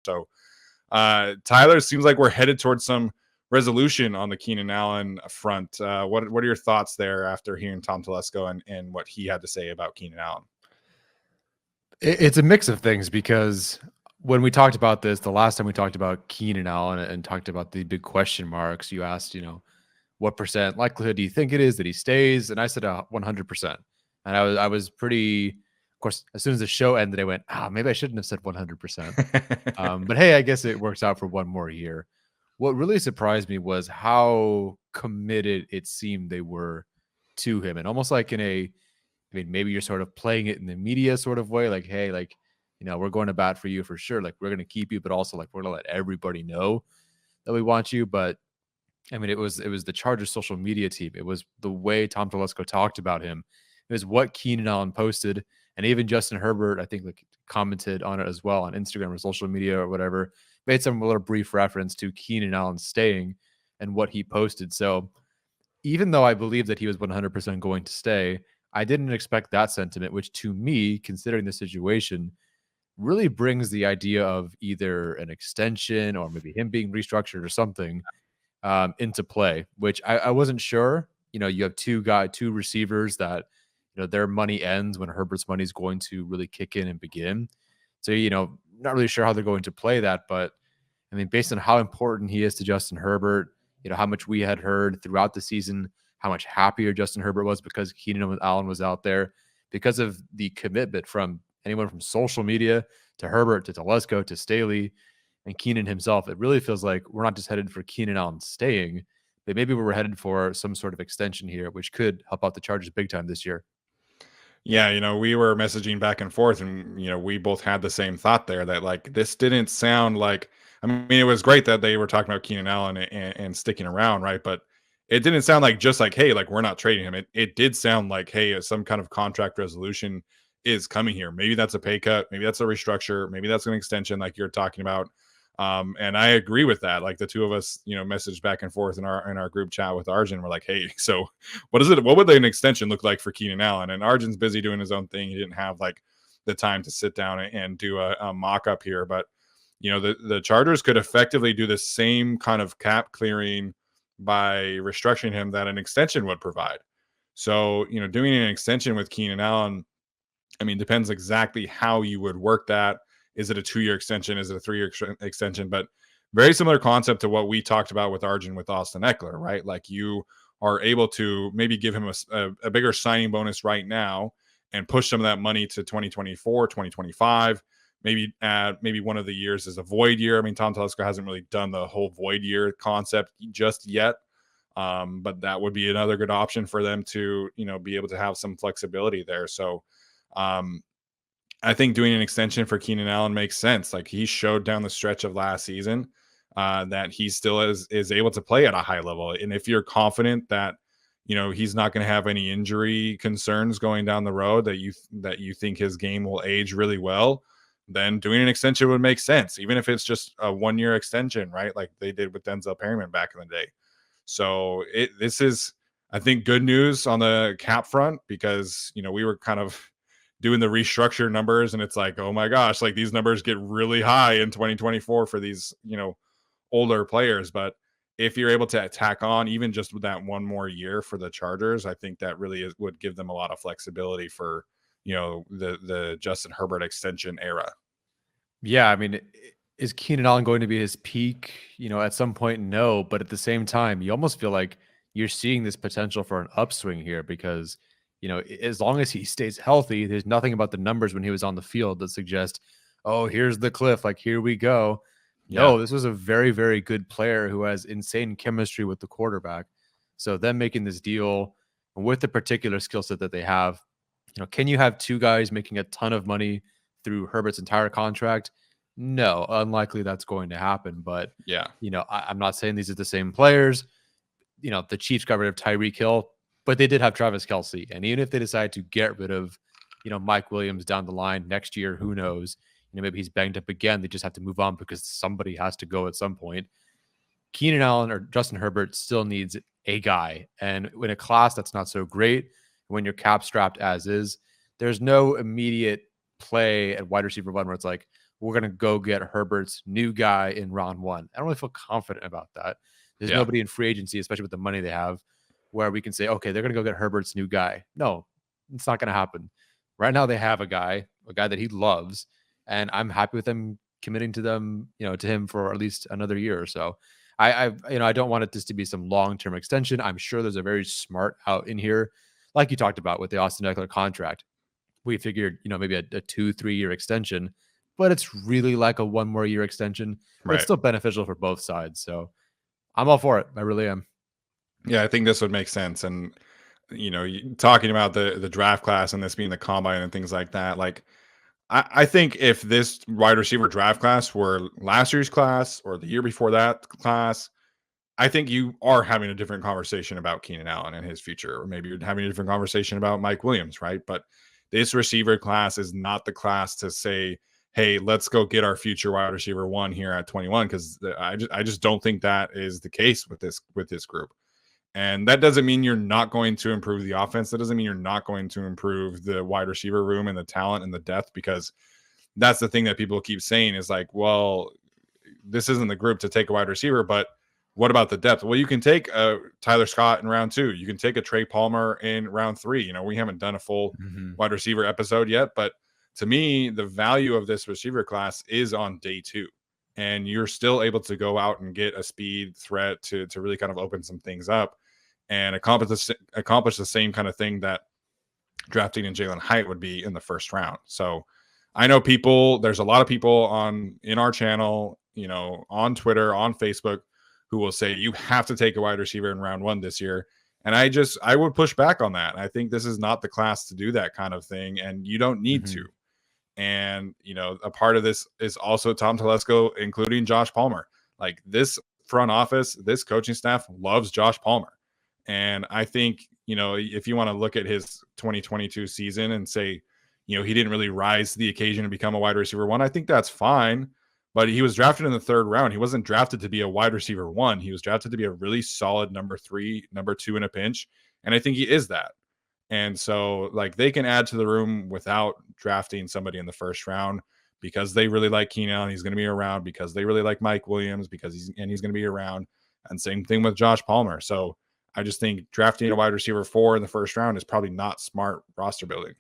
So Tyler, seems like we're headed towards some resolution on the Keenan Allen front. What are your thoughts there after hearing Tom Telesco and what he had to say about Keenan Allen? It's a mix of things because when we talked about this, the last time we talked about Keenan Allen and talked about the big question marks, you asked, what percent likelihood do you think it is that he stays? And I said 100%. And I was pretty, of course, as soon as the show ended, I went, maybe I shouldn't have said 100%. But hey, I guess it works out for one more year. What really surprised me was how committed it seemed they were to him, and almost like maybe you're sort of playing it in the media sort of way, like, hey, like, we're going to bat for you for sure. Like, we're going to keep you, but also like we're going to let everybody know that we want you. But I mean, it was the Chargers social media team. It was the way Tom Telesco talked about him. It was what Keenan Allen posted, and even Justin Herbert, I think, like commented on it as well on Instagram or social media or whatever. Made some little brief reference to Keenan Allen staying and what he posted. So even though I believe that he was 100% going to stay, I didn't expect that sentiment, which to me, considering the situation, really brings the idea of either an extension or maybe him being restructured or something into play, which I wasn't sure. You have two receivers that, their money ends when Herbert's money is going to really kick in and begin. So, not really sure how they're going to play that. But I mean, based on how important he is to Justin Herbert, how much we had heard throughout the season, how much happier Justin Herbert was because Keenan Allen was out there, because of the commitment from anyone from social media to Herbert to Telesco to Staley and Keenan himself. It really feels like we're not just headed for Keenan Allen staying, but maybe we're headed for some sort of extension here, which could help out the Chargers big time this year. Yeah, we were messaging back and forth, and we both had the same thought there that like this didn't sound like. I mean, it was great that they were talking about Keenan Allen and sticking around, right? But it didn't sound like just like, hey, like we're not trading him. It did sound like, hey, some kind of contract resolution is coming here. Maybe that's a pay cut, maybe that's a restructure, maybe that's an extension, like you're talking about. And I agree with that. Like the two of us, messaged back and forth in our group chat with Arjun. We're like, hey, so what is it? What would an extension look like for Keenan Allen? And Arjun's busy doing his own thing. He didn't have like the time to sit down and do a mock up here. But the Chargers could effectively do the same kind of cap clearing by restructuring him that an extension would provide. So, doing an extension with Keenan Allen, I mean, depends exactly how you would work that. Is it a 2-year extension? Is it a 3-year extension? But very similar concept to what we talked about with Arjun with Austin Eckler, right? Like you are able to maybe give him a bigger signing bonus right now and push some of that money to 2024, 2025. Maybe one of the years is a void year. I mean, Tom Telesco hasn't really done the whole void year concept just yet. But that would be another good option for them to, be able to have some flexibility there. So, I think doing an extension for Keenan Allen makes sense. Like he showed down the stretch of last season that he still is able to play at a high level. And if you're confident that, he's not going to have any injury concerns going down the road, that you think his game will age really well, then doing an extension would make sense, even if it's just a 1-year extension, right? Like they did with Denzel Perryman back in the day. So this is, I think, good news on the cap front because, we were kind of doing the restructure numbers and it's like, oh my gosh, like these numbers get really high in 2024 for these, older players. But if you're able to tack on even just with that one more year for the Chargers, I think that really would give them a lot of flexibility for, the Justin Herbert extension era. Yeah, I mean, is Keenan Allen going to be his peak? At some point, no. But at the same time, you almost feel like you're seeing this potential for an upswing here because, as long as he stays healthy, there's nothing about the numbers when he was on the field that suggest, oh, here's the cliff. Like, here we go. No, this was a very, very good player who has insane chemistry with the quarterback. So them making this deal with the particular skill set that they have, can you have two guys making a ton of money through Herbert's entire contract? No, unlikely that's going to happen. But yeah, I'm not saying these are the same players. The Chiefs got rid of Tyreek Hill, but they did have Travis Kelce. And even if they decide to get rid of, Mike Williams down the line next year, who knows? Maybe he's banged up again. They just have to move on because somebody has to go at some point. Keenan Allen or Justin Herbert still needs a guy. And in a class that's not so great, when you're cap strapped as is, there's no immediate play at wide receiver one where it's like, we're going to go get Herbert's new guy in round one. I don't really feel confident about that. There's Yeah. nobody in free agency, especially with the money they have, where we can say, okay, they're going to go get Herbert's new guy. No, it's not going to happen. Right now, they have a guy that he loves, and I'm happy with them committing to them, to him for at least another year or so. I don't want it just to be some long-term extension. I'm sure there's a very smart out in here, like you talked about with the Austin Eckler contract. We figured, maybe a 2-3 year extension, but it's really like a one more year extension, but it's Right. still beneficial for both sides. So I'm all for it. I really am. Yeah, I think this would make sense. And talking about the draft class and this being the combine and things like that, like I think if this wide receiver draft class were last year's class or the year before that class, I think you are having a different conversation about Keenan Allen and his future, or maybe you're having a different conversation about Mike Williams, right? But this receiver class is not the class to say, "Hey, let's go get our future wide receiver one here at 21," because I just don't think that is the case with this group. And that doesn't mean you're not going to improve the offense. That doesn't mean you're not going to improve the wide receiver room and the talent and the depth, because that's the thing that people keep saying is like, well, this isn't the group to take a wide receiver, but what about the depth? Well, you can take Tyler Scott in round 2. You can take a Trey Palmer in round 3. We haven't done a full wide receiver episode yet, but to me, the value of this receiver class is on day 2. And you're still able to go out and get a speed threat to really kind of open some things up and accomplish the same kind of thing that drafting in Jalen Hyatt would be in the first round. So I know there's a lot of people in our channel, on Twitter, on Facebook, who will say you have to take a wide receiver in round 1 this year. And I would push back on that. I think this is not the class to do that kind of thing, and you don't need to. And, a part of this is also Tom Telesco, including Josh Palmer. Like, this front office, this coaching staff loves Josh Palmer. And I think, if you want to look at his 2022 season and say, he didn't really rise to the occasion to become a wide receiver 1, I think that's fine. But he was drafted in the 3rd round. He wasn't drafted to be a wide receiver 1. He was drafted to be a really solid number 3, number 2 in a pinch. And I think he is that. And so, like, they can add to the room without drafting somebody in the 1st round, because they really like Keenan Allen. He's going to be around, because they really like Mike Williams, because he's going to be around. And same thing with Josh Palmer. So I just think drafting a wide receiver 4 in the 1st round is probably not smart roster building.